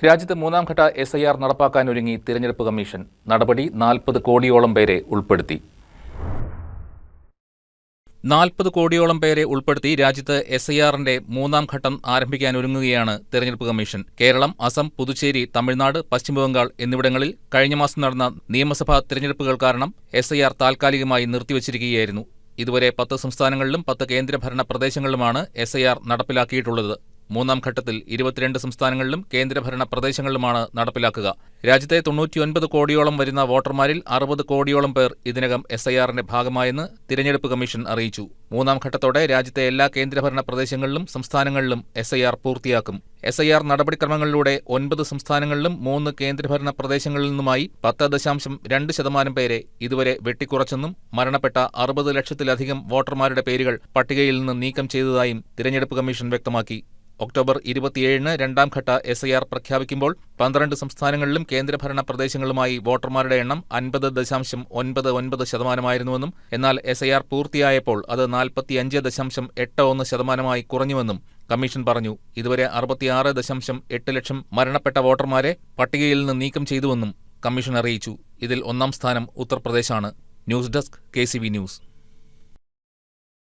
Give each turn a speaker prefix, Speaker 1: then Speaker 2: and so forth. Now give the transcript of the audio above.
Speaker 1: രാജ്യത്ത് മൂന്നാംഘട്ട SIR നടപ്പാക്കാനൊരുങ്ങി തിരഞ്ഞെടുപ്പ് കമ്മീഷൻ. നടപടി 40 കോടിയോളം പേരെ ഉൾപ്പെടുത്തി. 40 കോടിയോളം പേരെ ഉൾപ്പെടുത്തി രാജ്യത്ത് SIRന്റെ മൂന്നാം ഘട്ടം ആരംഭിക്കാനൊരുങ്ങുകയാണ് തിരഞ്ഞെടുപ്പ് കമ്മീഷൻ. കേരളം, അസം, പുതുച്ചേരി, തമിഴ്നാട്, പശ്ചിമബംഗാൾ എന്നിവിടങ്ങളിൽ കഴിഞ്ഞ മാസം നടന്ന നിയമസഭാ തിരഞ്ഞെടുപ്പുകൾ കാരണം SIR താൽക്കാലികമായി നിർത്തിവച്ചിരിക്കുകയായിരുന്നു. ഇതുവരെ 10 സംസ്ഥാനങ്ങളിലും 10 കേന്ദ്രഭരണ പ്രദേശങ്ങളിലുമാണ് SIR നടപ്പിലാക്കിയിട്ടുള്ളത്. മൂന്നാം ഘട്ടത്തിൽ 22 സംസ്ഥാനങ്ങളിലും കേന്ദ്രഭരണ പ്രദേശങ്ങളിലുമാണ് നടപ്പിലാക്കുക. രാജ്യത്തെ 99 കോടിയോളം വരുന്ന വോട്ടർമാരിൽ 60 കോടിയോളം പേർ ഇതിനകം SIRന്റെ ഭാഗമായെന്ന് തിരഞ്ഞെടുപ്പ് കമ്മീഷൻ അറിയിച്ചു. മൂന്നാം ഘട്ടത്തോടെ രാജ്യത്തെ എല്ലാ കേന്ദ്രഭരണ പ്രദേശങ്ങളിലും സംസ്ഥാനങ്ങളിലും SIR പൂർത്തിയാക്കും. SIR നടപടിക്രമങ്ങളിലൂടെ 9 സംസ്ഥാനങ്ങളിലും 3 കേന്ദ്രഭരണ പ്രദേശങ്ങളിൽ നിന്നുമായി 10.2% പേരെ ഇതുവരെ വെട്ടിക്കുറച്ചെന്നും മരണപ്പെട്ട 60 ലക്ഷത്തിലധികം വോട്ടർമാരുടെ പേരുകൾ പട്ടികയിൽ നിന്ന് നീക്കം ചെയ്തതായും തിരഞ്ഞെടുപ്പ് കമ്മീഷൻ വ്യക്തമാക്കി. ഒക്ടോബർ 27-ന് രണ്ടാം ഘട്ട SIR പ്രഖ്യാപിക്കുമ്പോൾ 12 സംസ്ഥാനങ്ങളിലും കേന്ദ്രഭരണ പ്രദേശങ്ങളുമായി വോട്ടർമാരുടെ എണ്ണം 50.99% എന്നാൽ SIR പൂർത്തിയായപ്പോൾ അത് 45.81% കുറഞ്ഞുവെന്നും കമ്മീഷൻ പറഞ്ഞു. ഇതുവരെ 66.8 ലക്ഷം മരണപ്പെട്ട വോട്ടർമാരെ പട്ടികയിൽ നിന്ന് നീക്കം ചെയ്തുവെന്നും കമ്മീഷൻ അറിയിച്ചു. ഇതിൽ ഒന്നാം സ്ഥാനം ഉത്തർപ്രദേശാണ്. News desk KCV news.